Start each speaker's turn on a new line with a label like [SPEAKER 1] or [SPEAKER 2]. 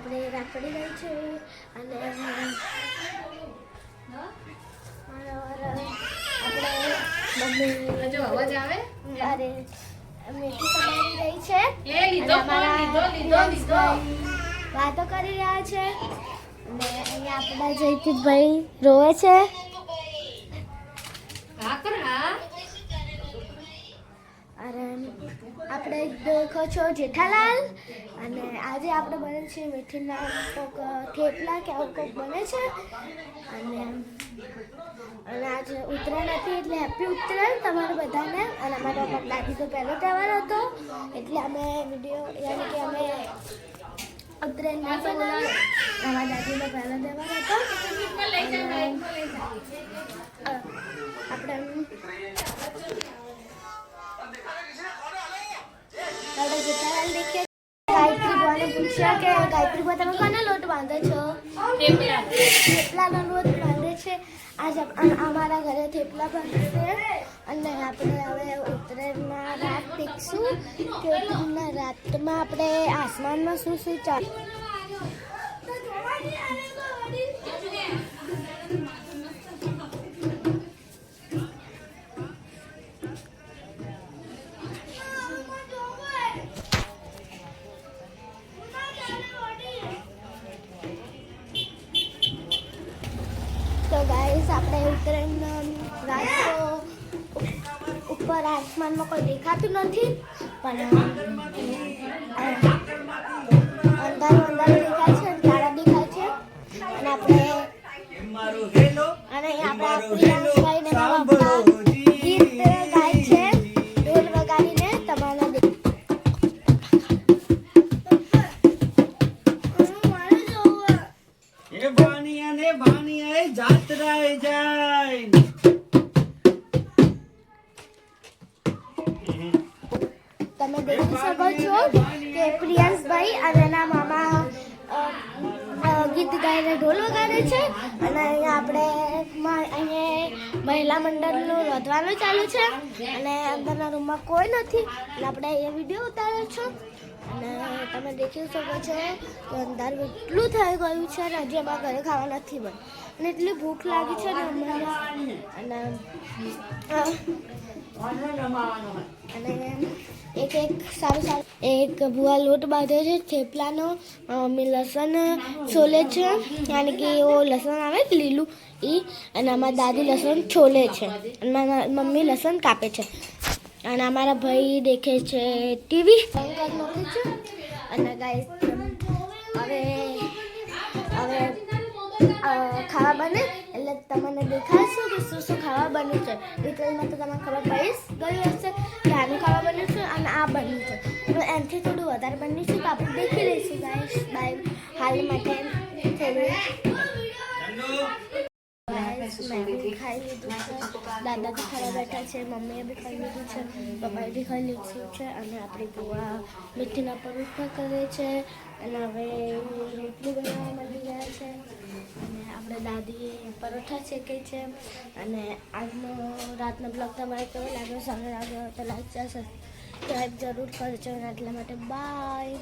[SPEAKER 1] આપણે રાખડી લઈ છે અને આપણે મમ્મી
[SPEAKER 2] જો અવાજ આવે
[SPEAKER 1] અરે મીઠી સમારી રહી છે વાતો કરી રહ્યા છે અને અહીંયા આપણા જયતીભાઈ રોવે છે. અરે આપણે દેખો છો જેઠાલાલ અને આજે આપણે બને છે મીઠીના કોક થેપલા કે આવું કોક બને છે અને આજે ઉત્તરાયણ હતી એટલે હેપી ઉત્તરાયણ તમારે બધાને. અને અમારા દાદી તો પહેલો તહેવાર હતો એટલે અમે વિડીયો યાની કે અમે ઉત્તરાયણ ના બનાવી. અમારા દાદીનો પહેલો તહેવાર હતો. આપણે જેઠાલાલ દેખીએ ગાયત્રી બુઆને પૂછ્યા કે ગાયત્રી બુઆ તમે કોનો લોટ બાંધો છો? થેપલાનો લોટ બાંધે છે. આજ અમારા ઘરે થેપલા બનશે અને આપણે હવે ઉત્તરાયણના રાત દેખશું કે ઉત્તરાયણના રાતમાં આપણે આસમાનમાં શું શું ચાલે. તો ગાઈસ આપણે ઉત્તરાયણનો રાત તો ઉપર આસમાનમાં કોઈ દેખાતું નથી પણ અંધારું દેખાય છે અને તારા દેખાય છે અને આપણે પ્રિયાંશભાઈને ગીત ગાય છે ઢોલ વગાડીને તમારા તમે દેખી શકો છો કે પ્રિયાંશભાઈ અને એના મામા ગીત ગાઈને ઢોલ વગાડે છે અને અહીંયા આપણે અહીંયા મહિલા મંડળનું રોધવાનું ચાલુ છે અને અંદરના રૂમમાં કોઈ નથી એટલે આપણે અહીંયા વિડીયો ઉતાર્યો છો અને તમે દેખી શકો છો કે અંધારું એટલું થઈ ગયું છે અને હજી અમારા ઘરે ખાવા નથી બન અને એટલી ભૂખ લાગી છે ને અને એક સારું એક બુઆ લોટ બાંધે છે થેપલાનો. મમ્મી લસણ છોલે છે યાની કે ઓ લસણ આવે લીલું એ અને અમારા દાદી લસણ છોલે છે અને મારા મમ્મી લસણ કાપે છે અને અમારા ભાઈ દેખે છે ટીવી મૂકી છે. અને ગાઈસ હવે ખાવા બને એટલે તમને દેખાડશું કે શું શું ખાવા બન્યું છે. ડિટેલમાં તો તમને ખબર પડી ગઈ હશે કે આનું ખાવા બન્યું છે અને આ બન્યું છે. તો એનાથી થોડું વધારે બન્યું છે તો આપણે દેખી લઈશું ગાઈસ. બાય હાલ માટે મેં બી ખાઈ લીધું છે, દાદા બી ખાવા બેઠા છે, મમ્મીએ બી ખાઈ લીધું છે, પપ્પાએ બી ખાઈ લીધું છે અને આપણી બુઆ મીઠીના પરોઠા કરે છે અને હવે રોટલી બનાવવા માંડી ગયા છે અને આપણે દાદી પરોઠા શેકે છે. અને આજનો રાતનો બ્લોગ તમારે કેવો લાગ્યો સારો લાગ્યો તો લાઈક જરૂર કરજો અને એટલા માટે બાય.